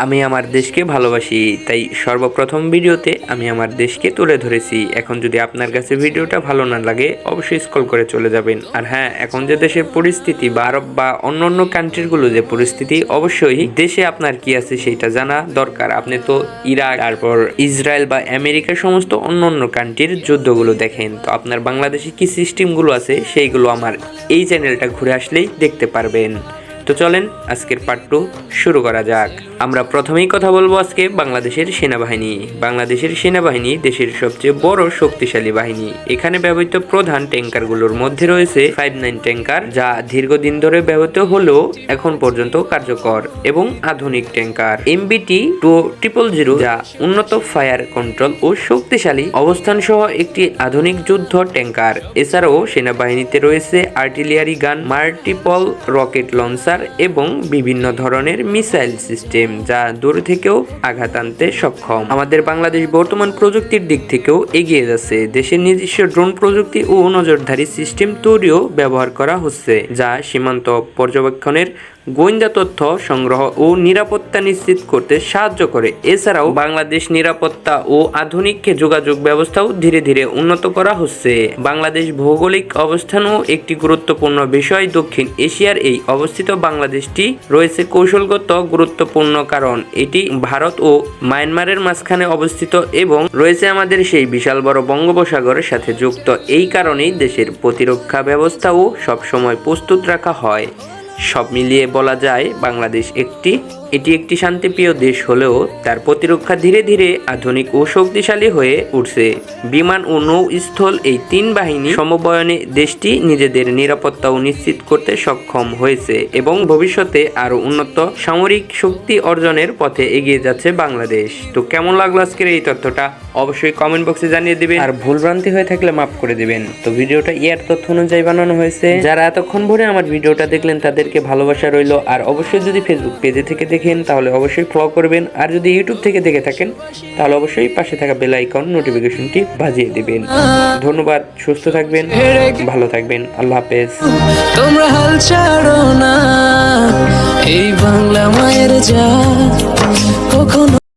আমি আমার দেশকে ভালোবাসি, তাই সর্বপ্রথম ভিডিওতে আমি আমার দেশকে তুলে ধরেছি। এখন যদি আপনার কাছে ভিডিওটা ভালো না লাগে অবশ্যই স্ক্রল করে চলে যাবেন। আর হ্যাঁ, এখন যে দেশের পরিস্থিতি বা আরব বা অন্যান্য কান্ট্রিগুলো যে পরিস্থিতি, অবশ্যই দেশে আপনার কি আছে সেটা জানা দরকার। আপনি তো ইরাক, তারপর ইসরায়েল বা আমেরিকার সমস্ত অন্যান্য কান্ট্রির যুদ্ধগুলো দেখেন, তো আপনার বাংলাদেশে কি সিস্টেমগুলো আছে সেইগুলো আমার এই চ্যানেলটা ঘুরে আসলেই দেখতে পারবেন। তো চলেন আজকের পার্ট 2 শুরু করা যাক। আমরা প্রথমেই কথা বলবো আজকে বাংলাদেশের সেনাবাহিনী। বাংলাদেশের সেনাবাহিনী দেশের সবচেয়ে বড় শক্তিশালী বাহিনী। এখানে ব্যবহৃত প্রধান ট্যাঙ্কারগুলোর মধ্যে রয়েছে 59 ট্যাঙ্কার, যা দীর্ঘদিন ধরে ব্যবহৃত হলেও এখন পর্যন্ত কার্যকর, এবং আধুনিক ট্যাঙ্কার MBT 2000, যা উন্নত ফায়ার কন্ট্রোল ও শক্তিশালী অবস্থান সহ একটি আধুনিক যুদ্ধ ট্যাঙ্কার। এছাড়াও সেনাবাহিনীতে রয়েছে আর্টিলারি গান, মাল্টিপল রকেট লঞ্চার এবং বিভিন্ন ধরনের মিসাইল সিস্টেম, যা দূর থেকেও আঘাত আনতে সক্ষম। আমাদের বাংলাদেশ বর্তমান প্রযুক্তির দিক থেকেও এগিয়ে যাচ্ছে। দেশের নিজস্ব ড্রোন প্রযুক্তি ও নজরদারি সিস্টেম তৈরিও ব্যবহার করা হচ্ছে, যা সীমান্ত পর্যবেক্ষণের, গোয়েন্দা তথ্য সংগ্রহ ও নিরাপত্তা নিশ্চিত করতে সাহায্য করে। এছাড়াও বাংলাদেশ নিরাপত্তা ও আধুনিক যোগাযোগ ব্যবস্থাও ধীরে ধীরে উন্নত করা হচ্ছে। বাংলাদেশ ভৌগোলিক অবস্থানও একটি গুরুত্বপূর্ণ বিষয়। দক্ষিণ এশিয়ার এই অবস্থিত বাংলাদেশটি রয়েছে কৌশলগত গুরুত্বপূর্ণ, কারণ এটি ভারত ও মায়ানমারের মাঝখানে অবস্থিত এবং রয়েছে আমাদের সেই বিশাল বড় বঙ্গোপসাগরের সাথে যুক্ত। এই কারণেই দেশের প্রতিরক্ষা ব্যবস্থাও সবসময় প্রস্তুত রাখা হয়। সব মিলিয়ে বলা যায় বাংলাদেশ এটি একটি শান্তিপ্রিয় দেশ হলেও তার প্রতিরক্ষা ধীরে ধীরে আধুনিক ও শক্তিশালী হয়ে উঠছে। বিমান ও নৌস্থল এই তিন বাহিনী সমন্বয়ে দেশটি নিজেদের নিরাপত্তাও নিশ্চিত করতে সক্ষম হয়েছে এবং ভবিষ্যতে আরো উন্নত সামরিক শক্তি অর্জনের পথে এগিয়ে যাচ্ছে বাংলাদেশ। তো কেমন লাগলো আজকের এই তথ্যটা অবশ্যই কমেন্ট বক্সে জানিয়ে দিবেন, আর ভুলভ্রান্তি হয়ে থাকলে মাফ করে দিবেন। তো ভিডিওটা ইয়ার তথ্য অনুযায়ী বানানো হয়েছে। যারা এতক্ষণ ধরে আমার ভিডিওটা দেখলেন তাদেরকে ভালোবাসা রইল। আর অবশ্যই যদি ফেসবুক পেজে থেকে দেখেন তাহলে অবশ্যই ফলো করবেন, আর যদি ইউটিউব থেকে দেখে থাকেন তাহলে অবশ্যই পাশে থাকা বেল আইকন নোটিফিকেশনটি বাজিয়ে দিবেন। ধন্যবাদ, সুস্থ থাকবেন, ভালো থাকবেন, আল্লাহ হাফেজ। তোমরা হাল ছাড়ো না, এই বাংলা মায়ের যা কখনো